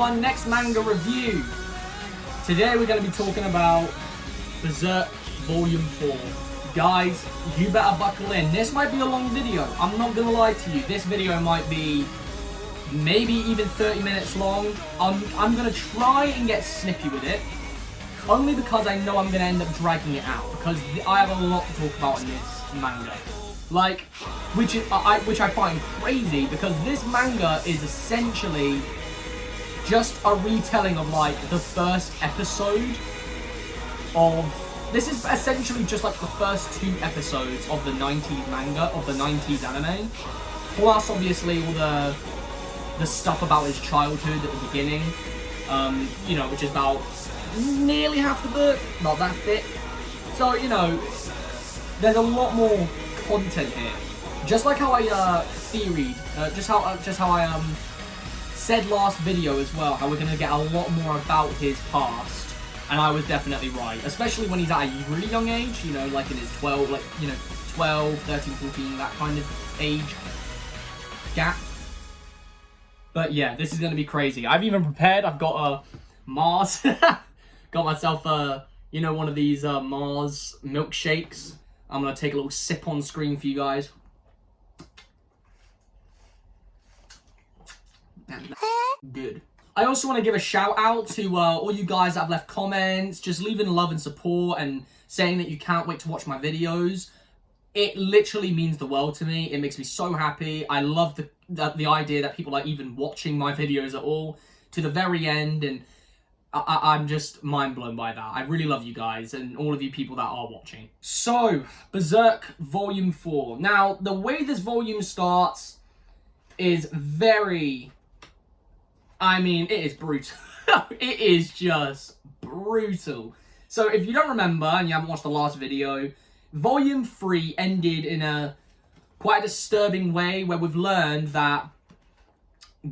our next manga review. Today we're going to be talking about Berserk Volume 4. Guys, you better buckle in. This might be a long video. I'm not going to lie to you. This video might be maybe even 30 minutes long. I'm going to try and get snippy with it. Only because I know I'm going to end up dragging it out. Because I have a lot to talk about in this manga. Like, which I find crazy, because this manga is essentially just a retelling of, like, the first episode of... This is essentially just, like, the first 2 episodes of the 90s manga, of the 90s anime. Plus, obviously, all the stuff about his childhood at the beginning. You know, which is about nearly half the book, not that thick. So, you know, there's a lot more content here. Just like how I theoried, just how I said last video as well, how we're gonna get a lot more about his past, and I was definitely right. Especially when he's at a really young age, you know, like in his 12, 13, 14, that kind of age gap. But yeah, this is gonna be crazy. I've even prepared. I've got a Mars, got myself you know, one of these Mars milkshakes. I'm going to take a little sip on screen for you guys. Good. I also want to give a shout out to all you guys that have left comments, just leaving love and support and saying that you can't wait to watch my videos. It literally means the world to me. It makes me so happy. I love the idea that people are even watching my videos at all to the very end, and I'm just mind blown by that. I really love you guys and all of you people that are watching. So, Berserk Volume 4. Now, the way this volume starts is very... I mean, it is brutal. It is just brutal. So, if you don't remember and you haven't watched the last video, Volume 3 ended in a quite disturbing way where we've learned that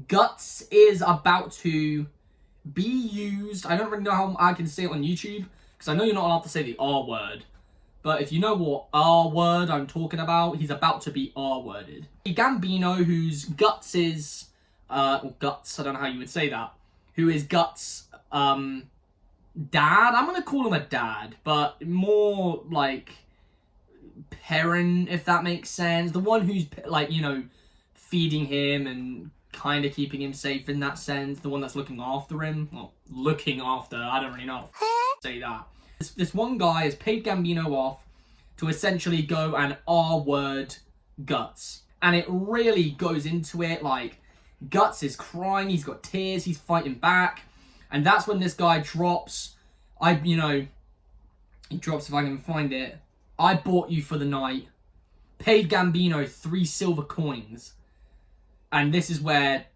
Guts is about to be used. I don't really know how I can say it on YouTube, because I know you're not allowed to say the R word. But if you know what R word I'm talking about, he's about to be R worded. Gambino, who's Guts's, Guts, I don't know how you would say that, who is Guts' dad, I'm gonna call him a dad, but more like parent, if that makes sense. The one who's, like, you know, feeding him and kind of keeping him safe in that sense. The one that's looking after him. Well, looking after, I don't really know how to say that. This one guy has paid Gambino off to essentially go and R-word Guts. And it really goes into it, like, Guts is crying, he's got tears, he's fighting back. And that's when this guy drops, he drops, if I can find it, "I bought you for the night, paid Gambino 3 silver coins." And this is where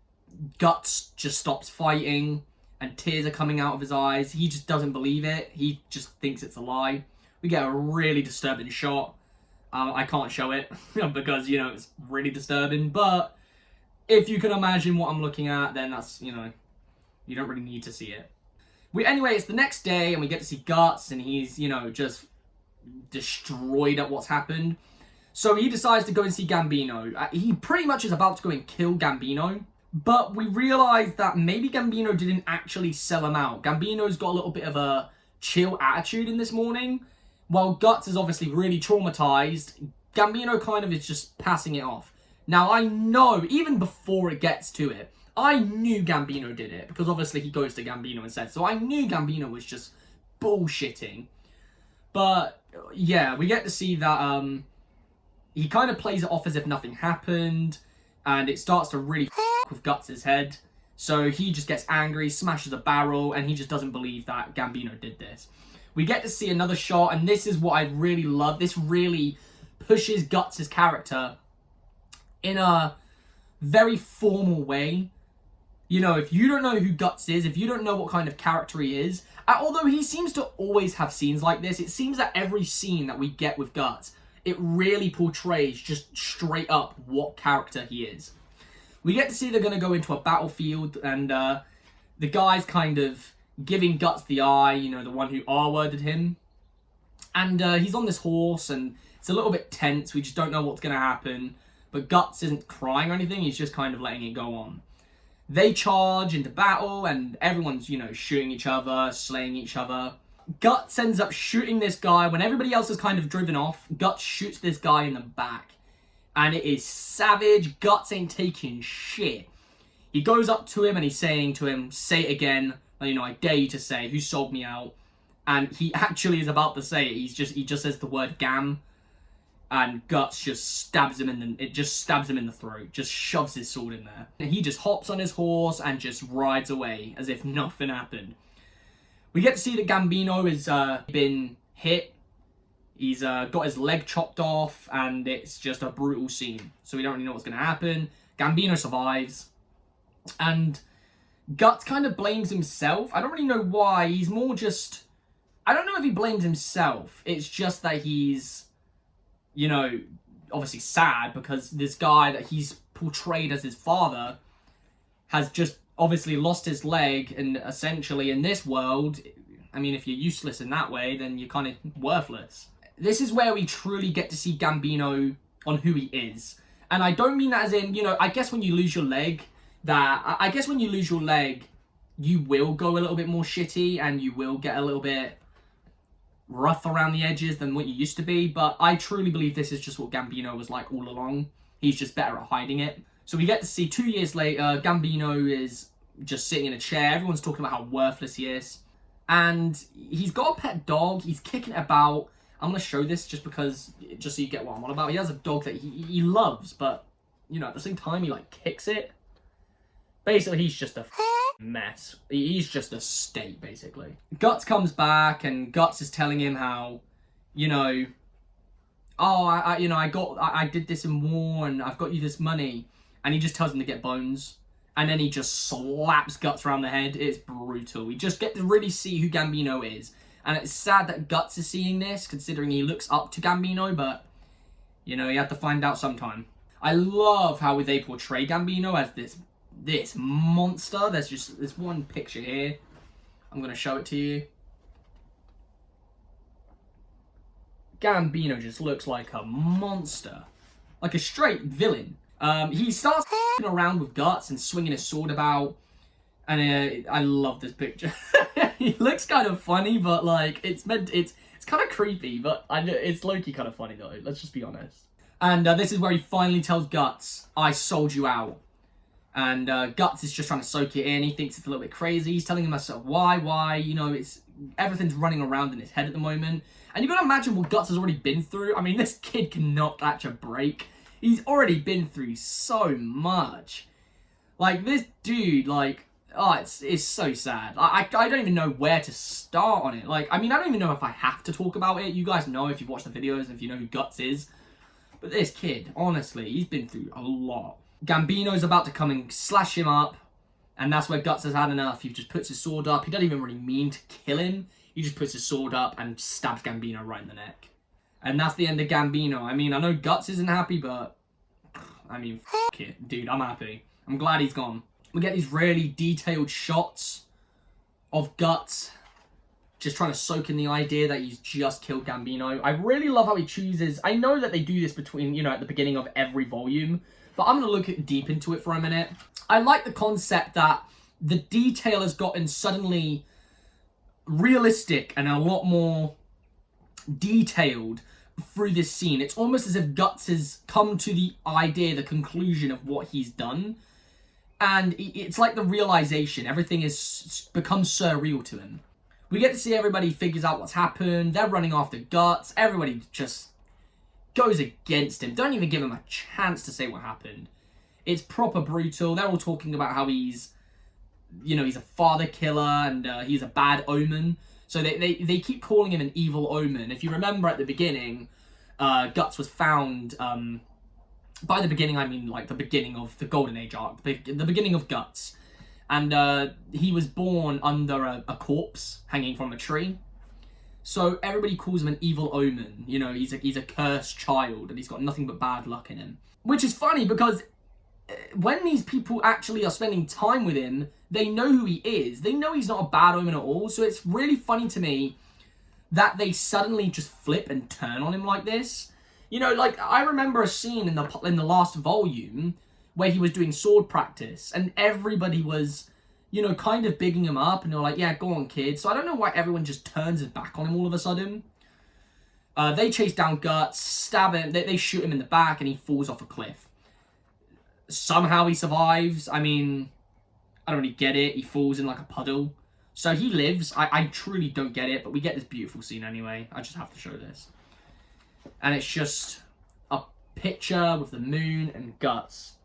Guts just stops fighting and tears are coming out of his eyes. He just doesn't believe it. He just thinks it's a lie. We get a really disturbing shot. I can't show it because, you know, it's really disturbing. But if you can imagine what I'm looking at, then that's, you know, you don't really need to see it. Anyway, it's the next day and we get to see Guts, and he's, you know, just destroyed at what's happened. So he decides to go and see Gambino. He pretty much is about to go and kill Gambino. But we realise that maybe Gambino didn't actually sell him out. Gambino's got a little bit of a chill attitude in this morning. While Guts is obviously really traumatised, Gambino kind of is just passing it off. Now, I know, even before it gets to it, I knew Gambino did it. Because obviously he goes to Gambino and says, so I knew Gambino was just bullshitting. But, yeah, we get to see that... he kind of plays it off as if nothing happened, and it starts to really with Guts' head. So he just gets angry, smashes a barrel, and he just doesn't believe that Gambino did this. We get to see another shot, and this is what I really love. This really pushes Guts' character in a very formal way. You know, if you don't know who Guts is, if you don't know what kind of character he is, although he seems to always have scenes like this, it seems that every scene that we get with Guts, it really portrays just straight up what character he is. We get to see they're going to go into a battlefield, and the guy's kind of giving Guts the eye, you know, the one who R-worded him. And he's on this horse, and it's a little bit tense. We just don't know what's going to happen. But Guts isn't crying or anything. He's just kind of letting it go on. They charge into battle, and everyone's, shooting each other, slaying each other. Guts ends up shooting this guy when everybody else is kind of driven off. Guts shoots this guy in the back. And it is savage. Guts ain't taking shit. He goes up to him and he's saying to him, say it again. I dare you to say, who sold me out? And he actually is about to say it. He just says the word gam. And Guts just stabs him in the throat. Just shoves his sword in there. And he just hops on his horse and just rides away as if nothing happened. We get to see that Gambino has been hit. He's got his leg chopped off, and it's just a brutal scene. So we don't really know what's going to happen. Gambino survives. And Guts kind of blames himself. I don't really know why. He's more just... I don't know if he blames himself. It's just that he's, obviously sad because this guy that he's portrayed as his father has just obviously lost his leg, and essentially in this world, if you're useless in that way, then you're kind of worthless. This is where we truly get to see Gambino on who he is. And I don't mean that as in, I guess when you lose your leg, you will go a little bit more shitty and you will get a little bit rough around the edges than what you used to be. But I truly believe this is just what Gambino was like all along. He's just better at hiding it. So we get to see 2 years later, Gambino is just sitting in a chair. Everyone's talking about how worthless he is. And he's got a pet dog. He's kicking it about. I'm going to show this just so you get what I'm on about. He has a dog that he loves, but, at the same time, he, kicks it. Basically, he's just a mess. He's just a state, basically. Guts comes back, and Guts is telling him how, I did this in war, and I've got you this money. And he just tells him to get bones. And then he just slaps Guts around the head. It's brutal. We just get to really see who Gambino is. And it's sad that Guts is seeing this, considering he looks up to Gambino, but, you have to find out sometime. I love how they portray Gambino as this monster. There's one picture here. I'm going to show it to you. Gambino just looks like a monster. Like a straight villain. He starts around with Guts and swinging his sword about. And I love this picture. He looks kind of funny, but it's kind of creepy, but it's low-key kind of funny though. Let's just be honest. And this is where he finally tells Guts, "I sold you out." And Guts is just trying to soak it in. He thinks it's a little bit crazy. He's telling himself why. Everything's running around in his head at the moment. And you've got to imagine what Guts has already been through. This kid cannot catch a break. He's already been through so much. This dude, it's so sad. I don't even know where to start on it. I don't even know if I have to talk about it. You guys know if you've watched the videos and if you know who Guts is. But this kid, honestly, he's been through a lot. Gambino's about to come and slash him up. And that's where Guts has had enough. He just puts his sword up. He doesn't even really mean to kill him. He just puts his sword up and stabs Gambino right in the neck. And that's the end of Gambino. I know Guts isn't happy, but... f*** it. Dude, I'm happy. I'm glad he's gone. We get these really detailed shots of Guts just trying to soak in the idea that he's just killed Gambino. I really love how he chooses... I know that they do this between, at the beginning of every volume, but I'm going to look deep into it for a minute. I like the concept that the detail has gotten suddenly realistic and a lot more detailed through this scene. It's almost as if Guts has come to the idea, the conclusion of what he's done. And it's like the realization. Everything has become surreal to him. We get to see everybody figures out what's happened. They're running after Guts. Everybody just goes against him. Don't even give him a chance to say what happened. It's proper brutal. They're all talking about how he's a father killer and he's a bad omen. So they keep calling him an evil omen. If you remember at the beginning, Guts was found... by the beginning, I mean the beginning of the Golden Age arc, the beginning of Guts. And he was born under a corpse hanging from a tree. So everybody calls him an evil omen. He's a cursed child and he's got nothing but bad luck in him. Which is funny because when these people actually are spending time with him, they know who he is. They know he's not a bad omen at all. So it's really funny to me that they suddenly just flip and turn on him like this. I remember a scene in the last volume where he was doing sword practice, and everybody was, you know, kind of bigging him up, and they're like, yeah, go on, kid. So I don't know why everyone just turns his back on him all of a sudden. They chase down Guts, stab him, they shoot him in the back, and he falls off a cliff. Somehow he survives. I mean, I don't really get it. He falls in like a puddle. So he lives. I truly don't get it, but we get this beautiful scene anyway. I just have to show this. And it's just a picture with the moon and Guts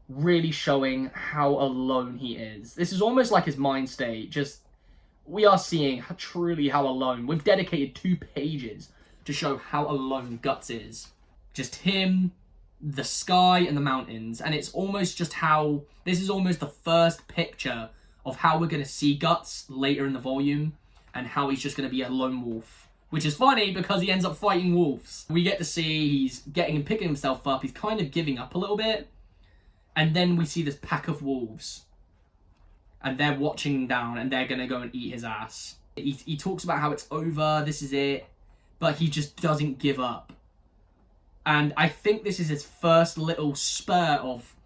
really showing how alone he is. This is almost like his mind state. Just, we are seeing truly how alone. We've dedicated 2 pages to show how alone Guts is. Just him, the sky, and the mountains. And it's almost just how, this is almost the first picture of how we're going to see Guts later in the volume, and how he's just going to be a lone wolf. Which is funny because he ends up fighting wolves. We get to see he's getting and picking himself up. He's kind of giving up a little bit. And then we see this pack of wolves. And they're watching him down, and they're going to go and eat his ass. He talks about how it's over, this is it. But he just doesn't give up. And I think this is his first little spur of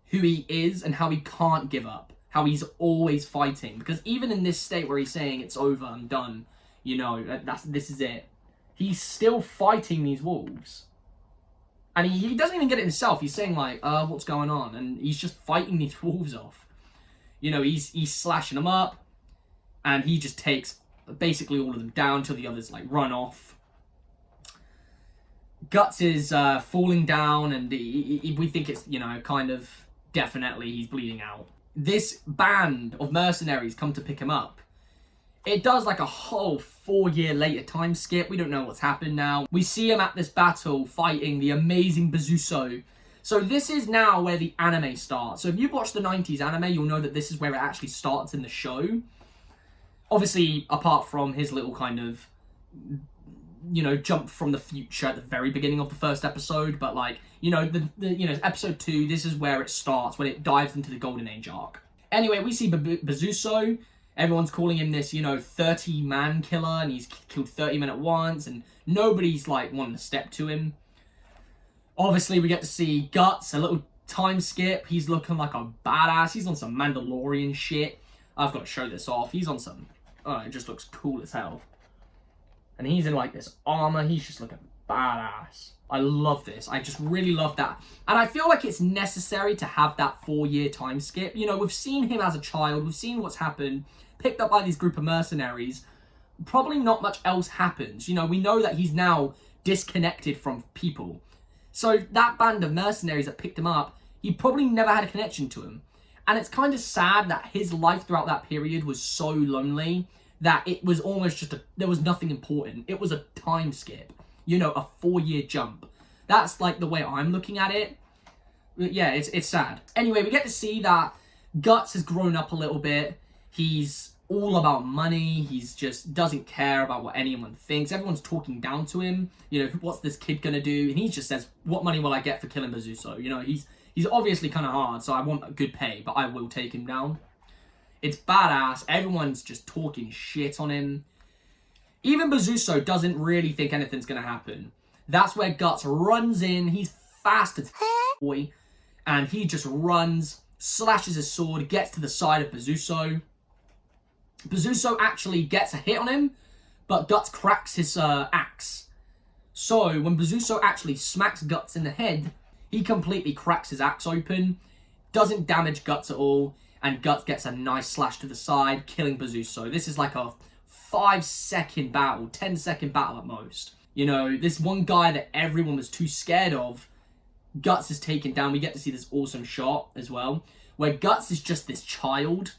who he is and how he can't give up. How he's always fighting. Because even in this state where he's saying it's over, I'm done, you know, this is it, he's still fighting these wolves. And he doesn't even get it himself. He's saying like, what's going on? And he's just fighting these wolves off. You know, he's slashing them up. And he just takes basically all of them down till the others like run off. Guts is falling down, and we think it's, you know, kind of definitely he's bleeding out. This band of mercenaries come to pick him up. It does like a whole 4-year later time skip. We don't know what's happened now. We see him at this battle fighting the amazing Bazuso. So this is now where the anime starts. So if you've watched the 90s anime, you'll know that this is where it actually starts in the show. Obviously, apart from his little kind of, you know, jump from the future at the very beginning of the first episode. But like, you know, you know, episode 2, this is where it starts, when it dives into the Golden Age arc. Anyway, we see Bazuso. Everyone's calling him this, you know, 30-man killer, and he's killed 30 men at once, and nobody's, like, wanting to step to him. Obviously, we get to see Guts, a little time skip. He's looking like a badass. He's on some Mandalorian shit. I've got to show this off. He's on some, oh, it just looks cool as hell. And he's in, like, this armor. He's just looking badass. I love this. I just really love that. And I feel like it's necessary to have that 4-year time skip. You know, we've seen him as a child. We've seen what's happened. Picked up by these group of mercenaries. Probably not much else happens. You know, we know that he's now disconnected from people. So that band of mercenaries that picked him up, he probably never had a connection to him. And it's kind of sad that his life throughout that period was so lonely that it was almost just there was nothing important. It was a time skip. You know, a 4-year jump. That's like the way I'm looking at it. Yeah, it's sad. Anyway, we get to see that Guts has grown up a little bit. He's all about money. He's just doesn't care about what anyone thinks. Everyone's talking down to him. You know, what's this kid gonna do? And he just says, what money will I get for killing Bazuso? You know, he's obviously kind of hard, so I want a good pay, but I will take him down. It's badass. Everyone's just talking shit on him. Even Bazuso doesn't really think anything's going to happen. That's where Guts runs in. He's fast as boy. And he just runs, slashes his sword, gets to the side of Bazuso. Bazuso actually gets a hit on him, but Guts cracks his axe. So when Bazuso actually smacks Guts in the head, he completely cracks his axe open, doesn't damage Guts at all, and Guts gets a nice slash to the side, killing Bazuso. This is like a 5-second battle, 10-second battle at most. You know, this one guy that everyone was too scared of, Guts is taken down. We get to see this awesome shot as well, where Guts is just this child.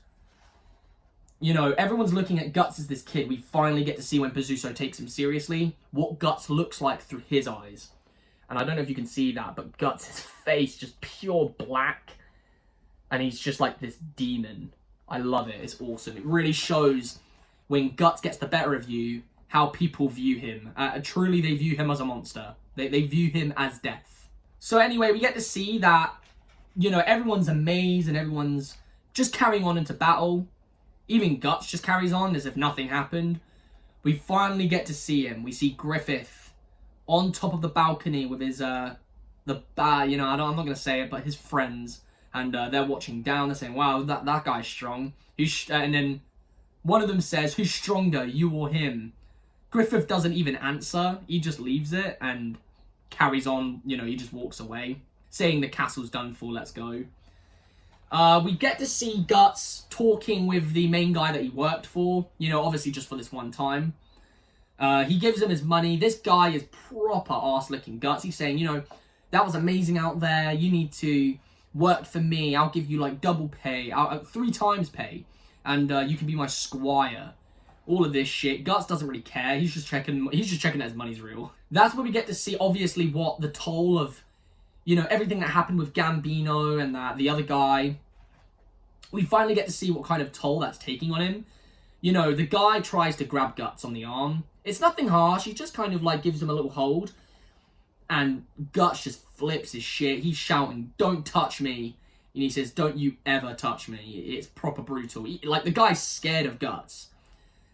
You know, everyone's looking at Guts as this kid. We finally get to see when Bazuso takes him seriously, what Guts looks like through his eyes. And I don't know if you can see that, but Guts' face just pure black. And he's just like this demon. I love it. It's awesome. It really shows when Guts gets the better of you, how people view him. Truly, they view him as a monster. They view him as death. So anyway, we get to see that, you know, everyone's amazed and everyone's just carrying on into battle. Even Guts just carries on as if nothing happened. We finally get to see him. We see Griffith on top of the balcony with his you know, I'm not going to say it, but his friends, and they're watching down, they're saying, wow, that guy's strong. And then one of them says, who's stronger, you or him? Griffith doesn't even answer, he just leaves it, and carries on, you know, he just walks away, saying the castle's done for, let's go. We get to see Guts talking with the main guy that he worked for, you know, obviously just for this one time. He gives him his money. This guy is proper arse-licking Guts. He's saying, you know, that was amazing out there. You need to work for me. I'll give you, like, double pay. 3 times pay. And you can be my squire. All of this shit. Guts doesn't really care. He's just checking that his money's real. That's where we get to see, obviously, what the toll of, you know, everything that happened with Gambino and the other guy. We finally get to see what kind of toll that's taking on him. You know, the guy tries to grab Guts on the arm. It's nothing harsh. He just kind of, like, gives him a little hold. And Guts just flips his shit. He's shouting, don't touch me. And he says, don't you ever touch me. It's proper brutal. Like, the guy's scared of Guts.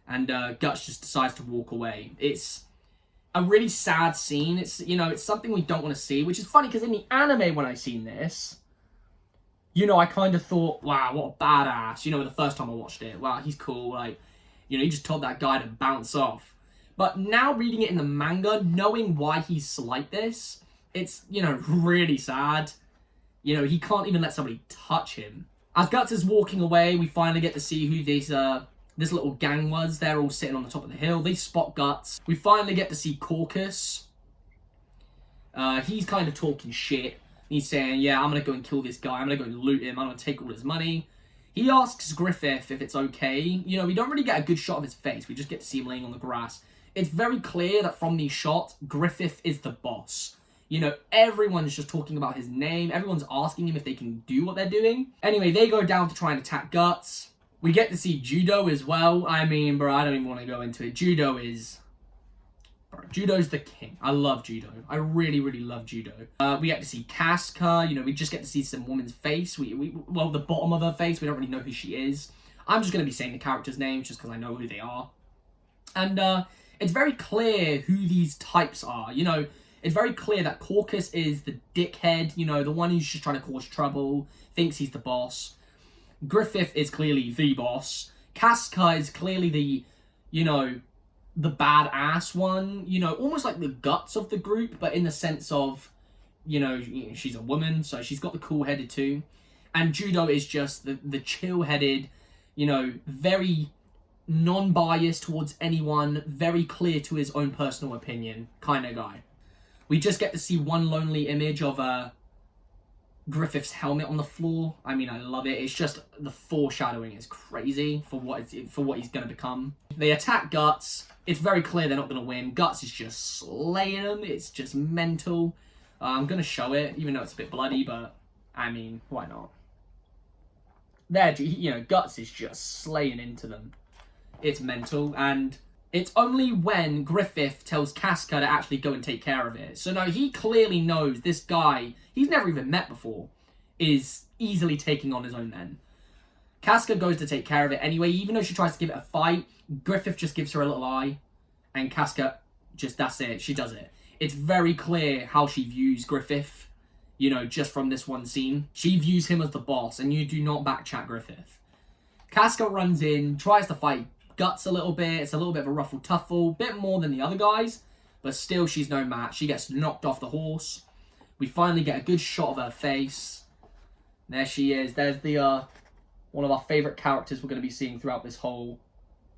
And Guts just decides to walk away. It's a really sad scene. It's, you know, it's something we don't want to see. Which is funny, because in the anime, when I seen this, you know, I kind of thought, wow, what a badass. You know, the first time I watched it, wow, he's cool. Like, you know, he just told that guy to bounce off. But now reading it in the manga, knowing why he's like this, it's, you know, really sad. You know, he can't even let somebody touch him. As Guts is walking away, we finally get to see who this little gang was. They're all sitting on the top of the hill. They spot Guts. We finally get to see Caucus. He's kind of talking shit. He's saying, yeah, I'm going to go and kill this guy. I'm going to go and loot him. I'm going to take all his money. He asks Griffith if it's okay. You know, we don't really get a good shot of his face. We just get to see him laying on the grass. It's very clear that from these shots, Griffith is the boss. You know, everyone's just talking about his name. Everyone's asking him if they can do what they're doing. Anyway, they go down to try and attack Guts. We get to see Judo as well. I mean, bro, I don't even want to go into it. Judo's the king. I love Judo. I really, really love Judo. We get to see Casca. You know, we just get to see some woman's face. Well, the bottom of her face. We don't really know who she is. I'm just going to be saying the characters' names just because I know who they are. And it's very clear who these types are. You know, it's very clear that Caucus is the dickhead. You know, the one who's just trying to cause trouble. Thinks he's the boss. Griffith is clearly the boss. Casca is clearly the, you know, the badass one, you know, almost like the Guts of the group, but in the sense of, you know, she's a woman, so she's got the cool-headed too. And Judo is just the chill-headed, you know, very non-biased towards anyone, very clear to his own personal opinion kind of guy. We just get to see one lonely image of Griffith's helmet on the floor. I mean, I love it. It's just, the foreshadowing is crazy for what he's going to become. They attack Guts. It's very clear they're not going to win. Guts is just slaying them. It's just mental. I'm going to show it, even though it's a bit bloody, but, I mean, why not? There, you know, Guts is just slaying into them. It's mental, and it's only when Griffith tells Casca to actually go and take care of it. So, no, he clearly knows this guy, he's never even met before, is easily taking on his own men. Casca goes to take care of it anyway. Even though she tries to give it a fight, Griffith just gives her a little eye, and Casca just, that's it, she does it. It's very clear how she views Griffith, you know, just from this one scene. She views him as the boss, and you do not backchat Griffith. Casca runs in, tries to fight Guts a little bit. It's a little bit of a ruffle tuffle, bit more than the other guys, but still she's no match. She gets knocked off the horse. We finally get a good shot of her face. There she is. There's the one of our favorite characters we're going to be seeing throughout this whole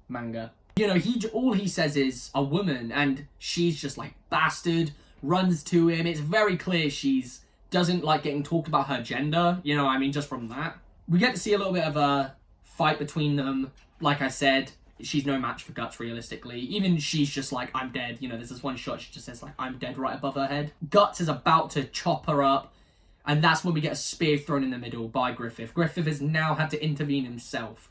manga. You know, all he says is a woman, and she's just like bastard, runs to him. It's very clear she's doesn't like getting talked about her gender. You know, I mean, just from that. We get to see a little bit of a fight between them. Like I said, she's no match for Guts, realistically. Even she's just like, I'm dead. You know, there's this one shot, she just says, like, I'm dead right above her head. Guts is about to chop her up, and that's when we get a spear thrown in the middle by Griffith. Griffith has now had to intervene himself.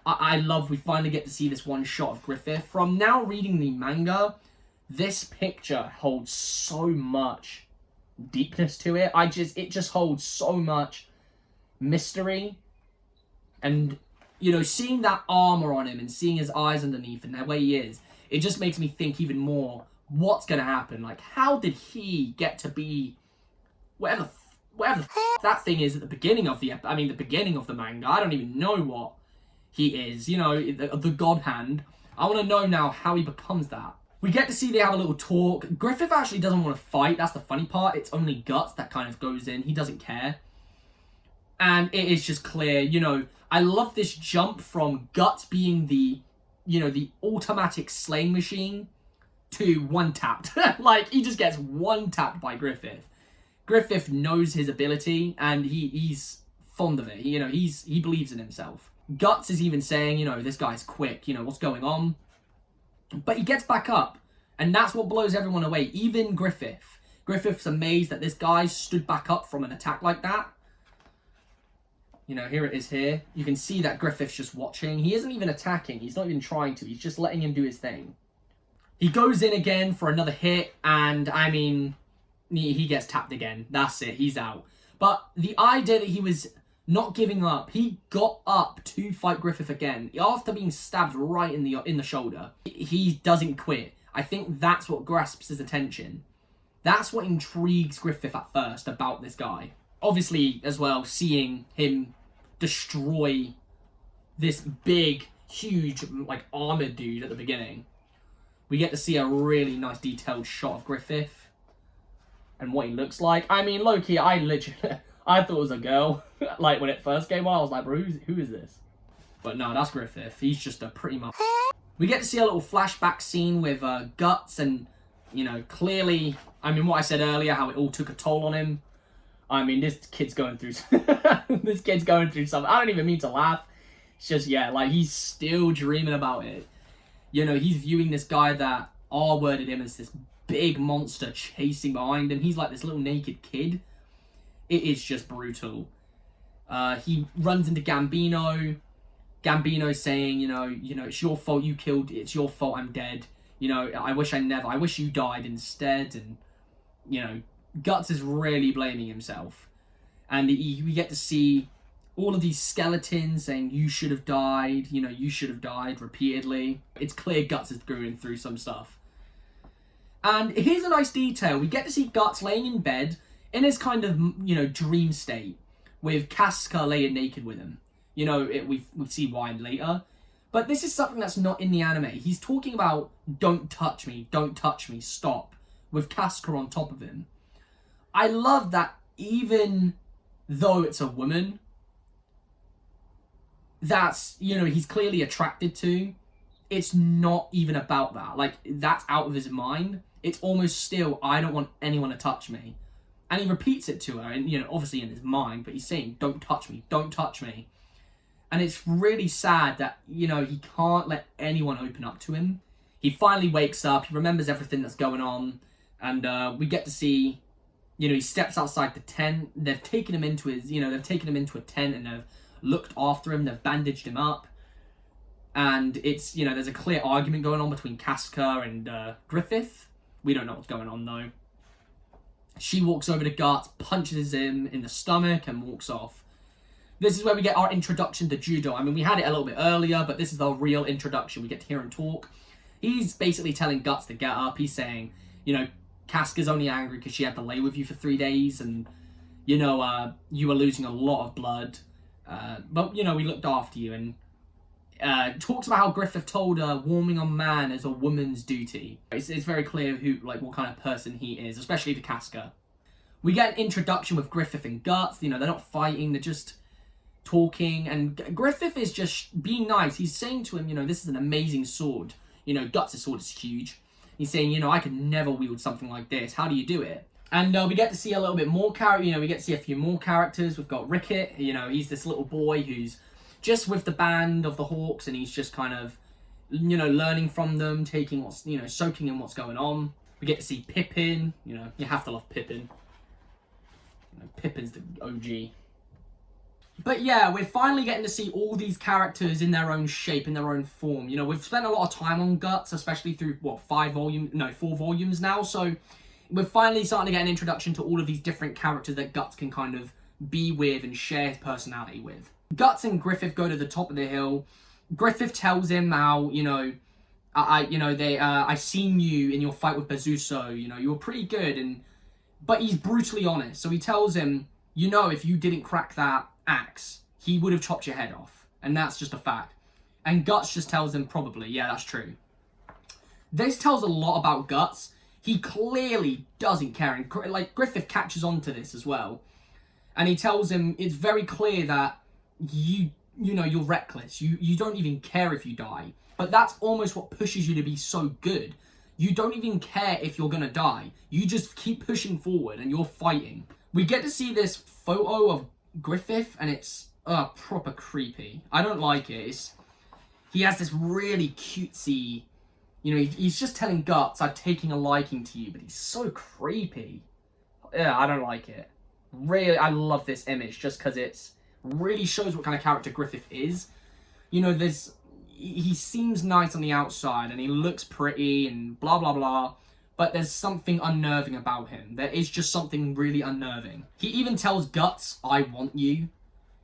I love, we finally get to see this one shot of Griffith. From now reading the manga, this picture holds so much deepness to it. It just holds so much mystery. And, you know, seeing that armor on him and seeing his eyes underneath and the way he is, it just makes me think even more, what's going to happen? Like, how did he get to be whatever the that thing is at the beginning of the beginning of the manga. I don't even know what he is. You know, the God Hand. I want to know now how he becomes that. We get to see they have a little talk. Griffith actually doesn't want to fight. That's the funny part. It's only Guts that kind of goes in. He doesn't care. And it is just clear, you know, I love this jump from Guts being the, you know, the automatic slaying machine to one-tapped. Like, he just gets one-tapped by Griffith. Griffith knows his ability, and he's fond of it. You know, he believes in himself. Guts is even saying, you know, this guy's quick, you know, what's going on? But he gets back up, and that's what blows everyone away, even Griffith. Griffith's amazed that this guy stood back up from an attack like that. You know, here it is here. You can see that Griffith's just watching. He isn't even attacking. He's not even trying to. He's just letting him do his thing. He goes in again for another hit, and, I mean, he gets tapped again. That's it. He's out. But the idea that he was not giving up, he got up to fight Griffith again after being stabbed right in the shoulder. He doesn't quit. I think that's what grasps his attention. That's what intrigues Griffith at first about this guy. Obviously, as well, seeing him destroy this big, huge, like, armored dude at the beginning. We get to see a really nice detailed shot of Griffith and what he looks like. I mean, low-key, I thought it was a girl. Like, when it first came on, I was like, bro, who is this? But no, that's Griffith. He's just a pretty much... We get to see a little flashback scene with Guts and, you know, clearly... I mean, what I said earlier, how it all took a toll on him. I mean, this kid's going through... this kid's going through something. I don't even mean to laugh. It's just, yeah, like, he's still dreaming about it. You know, he's viewing this guy that R-worded him as this big monster chasing behind him. He's like this little naked kid. It is just brutal. He runs into Gambino. Gambino's saying, you know, it's your fault you killed, it's your fault I'm dead. You know, I wish you died instead. And, you know, Guts is really blaming himself. And we get to see all of these skeletons saying, you should have died, you know, you should have died repeatedly. It's clear Guts is going through some stuff. And here's a nice detail. We get to see Guts laying in bed in his kind of, you know, dream state with Casca laying naked with him. You know, we see why later. But this is something that's not in the anime. He's talking about, don't touch me, stop, with Casca on top of him. I love that even though it's a woman, that's, you know, he's clearly attracted to, it's not even about that. Like, that's out of his mind. It's almost still, I don't want anyone to touch me. And he repeats it to her, and, you know, obviously in his mind, but he's saying, don't touch me, don't touch me. And it's really sad that, you know, he can't let anyone open up to him. He finally wakes up, he remembers everything that's going on, and we get to see, you know, he steps outside the tent. They've taken him into a tent, and they've looked after him, they've bandaged him up. And it's, you know, there's a clear argument going on between Casca and Griffith. We don't know what's going on, though. She walks over to Guts, punches him in the stomach, and walks off. This is where we get our introduction to judo. I mean, we had it a little bit earlier, but this is the real introduction. We get to hear him talk. He's basically telling Guts to get up. He's saying, you know, Casca's only angry because she had to lay with you for 3 days, and, you know, you were losing a lot of blood. But, you know, we looked after you, and talks about how Griffith told her warming on man is a woman's duty. It's very clear what kind of person he is, especially to Casca. We get an introduction with Griffith and Guts. You know, they're not fighting, they're just talking, and Griffith is just being nice. He's saying to him, you know, this is an amazing sword. You know, Guts' sword is huge. He's saying, you know, I could never wield something like this. How do you do it? And we get to see a little bit more we get to see a few more characters. We've got Ricket, you know, he's this little boy who's just with the band of the Hawks, and he's just kind of, you know, learning from them, taking what's, you know, soaking in what's going on. We get to see Pippin, you know, you have to love Pippin. You know, Pippin's the OG. But yeah, we're finally getting to see all these characters in their own shape, in their own form. You know, we've spent a lot of time on Guts, especially through, 4 volumes now, so we're finally starting to get an introduction to all of these different characters that Guts can kind of be with and share his personality with. Guts and Griffith go to the top of the hill. Griffith tells him how, you know, I seen you in your fight with Bezuso, you know, you were pretty good, But he's brutally honest. So he tells him, you know, if you didn't crack that axe, he would have chopped your head off. And that's just a fact. And Guts just tells him, probably, yeah, that's true. This tells a lot about Guts. He clearly doesn't care. And, like, Griffith catches on to this as well. And he tells him, it's very clear that you know, you're reckless. You don't even care if you die. But that's almost what pushes you to be so good. You don't even care if you're gonna die. You just keep pushing forward and you're fighting. We get to see this photo of Griffith and it's proper creepy. I don't like it. He has this really cutesy, you know, he's just telling Guts, I'm taking a liking to you, but he's so creepy. Yeah, I don't like it. Really, I love this image just because it's really shows what kind of character Griffith is. You know, he seems nice on the outside and he looks pretty and blah blah blah, but there's something unnerving about him. There is just something really unnerving. He even tells Guts, I want you.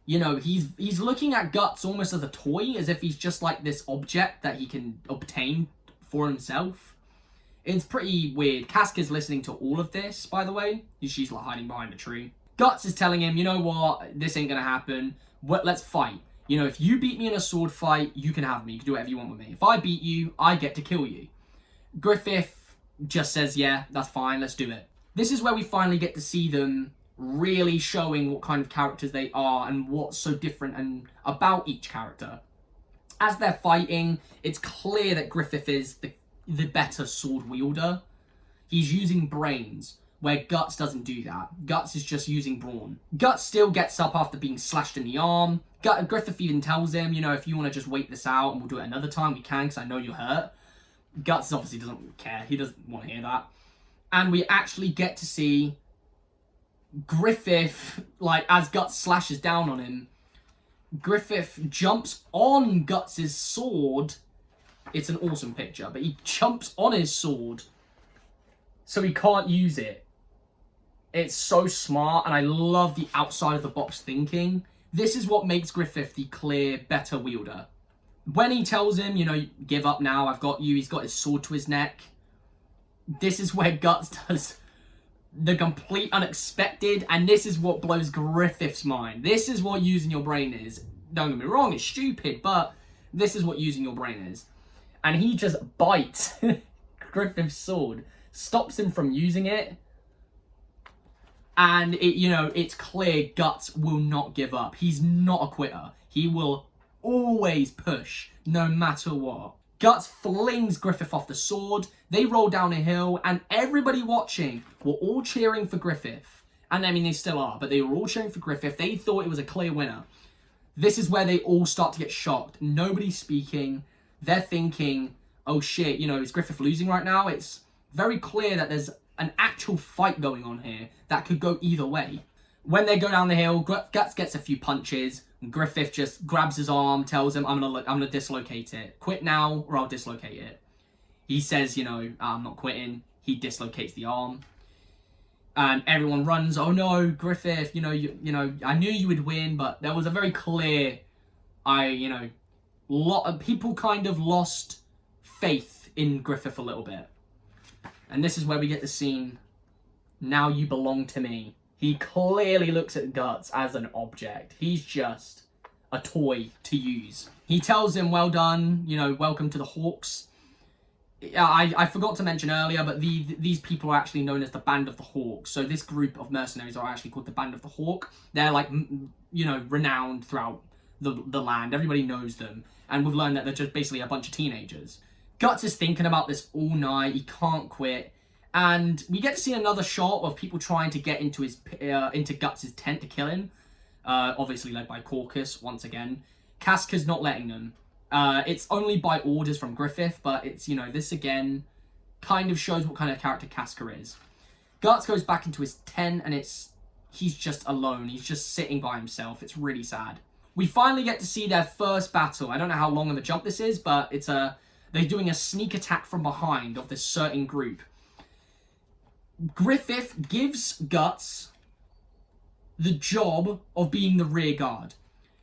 You know, he's looking at Guts almost as a toy, as if he's just like this object that he can obtain for himself. It's pretty weird. Casca's listening to all of this, by the way. She's like hiding behind a tree. Guts is telling him, you know what, this ain't gonna happen. Let's fight. You know, if you beat me in a sword fight, you can have me. You can do whatever you want with me. If I beat you, I get to kill you. Griffith just says, yeah, that's fine, let's do it. This is where we finally get to see them really showing what kind of characters they are and what's so different and about each character. As they're fighting, it's clear that Griffith is the better sword wielder. He's using brains, where Guts doesn't do that. Guts is just using brawn. Guts still gets up after being slashed in the arm. Griffith even tells him, you know, if you want to just wait this out and we'll do it another time, we can, because I know you're hurt. Guts obviously doesn't care. He doesn't want to hear that. And we actually get to see Griffith, like, as Guts slashes down on him, Griffith jumps on Guts' sword. It's an awesome picture, but he jumps on his sword so he can't use it. It's so smart, and I love the outside of the box thinking. This is what makes Griffith the clear, better wielder. When he tells him, you know, give up now, I've got you, he's got his sword to his neck. This is where Guts does the complete unexpected, and this is what blows Griffith's mind. This is what using your brain is. Don't get me wrong, it's stupid, but this is what using your brain is. And he just bites Griffith's sword, stops him from using it, and it's clear Guts will not give up. He's not a quitter. He will always push, no matter what. Guts flings Griffith off the sword, they roll down a hill, and everybody watching were all cheering for Griffith. And I mean, they still are, but they were all cheering for Griffith. They thought it was a clear winner. This is where they all start to get shocked. Nobody's speaking. They're thinking, oh shit, is Griffith losing right now? It's very clear that there's an actual fight going on here that could go either way. When they go down the hill, Guts gets a few punches. Griffith just grabs his arm, tells him, I'm gonna dislocate it. Quit now, or I'll dislocate it. He says, I'm not quitting. He dislocates the arm. And everyone runs, oh no, Griffith, I knew you would win, but there was a very clear, lot of people kind of lost faith in Griffith a little bit. And this is where we get the scene, now you belong to me. He clearly looks at Guts as an object. He's just a toy to use. He tells him, well done, welcome to the Hawks. I forgot to mention earlier, but these people are actually known as the Band of the Hawk. So this group of mercenaries are actually called the Band of the Hawk. They're like, renowned throughout the land. Everybody knows them. And we've learned that they're just basically a bunch of teenagers. Guts is thinking about this all night. He can't quit. And we get to see another shot of people trying to get into Guts' tent to kill him. Obviously led by Caucus, once again. Casca's not letting them. It's only by orders from Griffith, but it's, this again kind of shows what kind of character Casca is. Guts goes back into his tent and he's just alone. He's just sitting by himself. It's really sad. We finally get to see their first battle. I don't know how long of a jump this is, but they're doing a sneak attack from behind of this certain group. Griffith gives Guts the job of being the rear guard.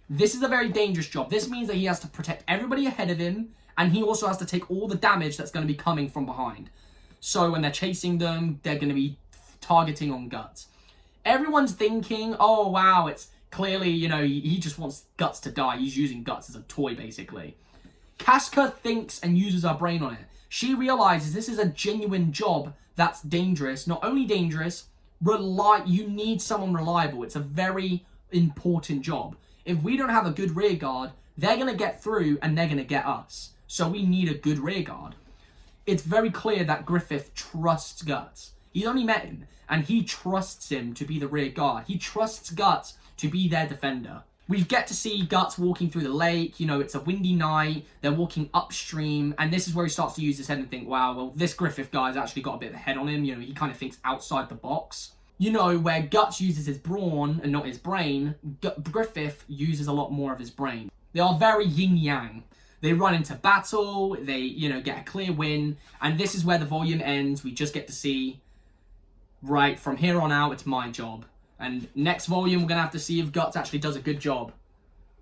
This is a very dangerous job. This means that he has to protect everybody ahead of him, and he also has to take all the damage that's going to be coming from behind. So when they're chasing them, they're going to be targeting on Guts. Everyone's thinking, oh wow, it's clearly, you know, he just wants Guts to die. He's using Guts as a toy, basically. Casca thinks and uses her brain on it. She realizes this is a genuine job that's dangerous. Not only dangerous, you need someone reliable. It's a very important job. If we don't have a good rear guard, they're going to get through and they're going to get us. So we need a good rear guard. It's very clear that Griffith trusts Guts. He's only met him, and he trusts him to be the rear guard. He trusts Guts to be their defender. We get to see Guts walking through the lake. You know, it's a windy night. They're walking upstream, and this is where he starts to use his head and think, wow, well, this Griffith guy's actually got a bit of a head on him. You know, he kind of thinks outside the box. You know, where Guts uses his brawn and not his brain, Griffith uses a lot more of his brain. They are very yin-yang. They run into battle, they, you know, get a clear win, and this is where the volume ends. We just get to see, right, from here on out, it's my job. And next volume, we're going to have to see if Guts actually does a good job.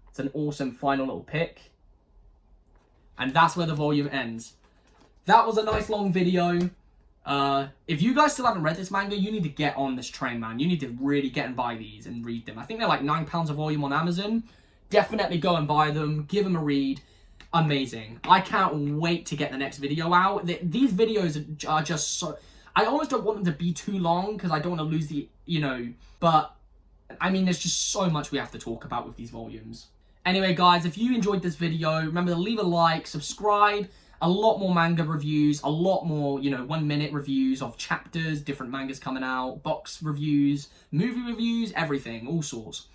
It's an awesome final little pick. And that's where the volume ends. That was a nice long video. If you guys still haven't read this manga, you need to get on this train, man. You need to really get and buy these and read them. I think they're like £9 a volume on Amazon. Definitely go and buy them. Give them a read. Amazing. I can't wait to get the next video out. These videos are just so... I almost don't want them to be too long because I don't want to lose the, you know... But, I mean, there's just so much we have to talk about with these volumes. Anyway, guys, if you enjoyed this video, remember to leave a like, subscribe. A lot more manga reviews, a lot more, you know, 1-minute reviews of chapters, different mangas coming out, box reviews, movie reviews, everything, all sorts.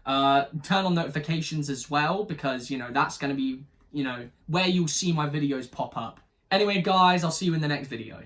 Turn on notifications as well, because, you know, that's going to be, you know, where you'll see my videos pop up. Anyway, guys, I'll see you in the next video.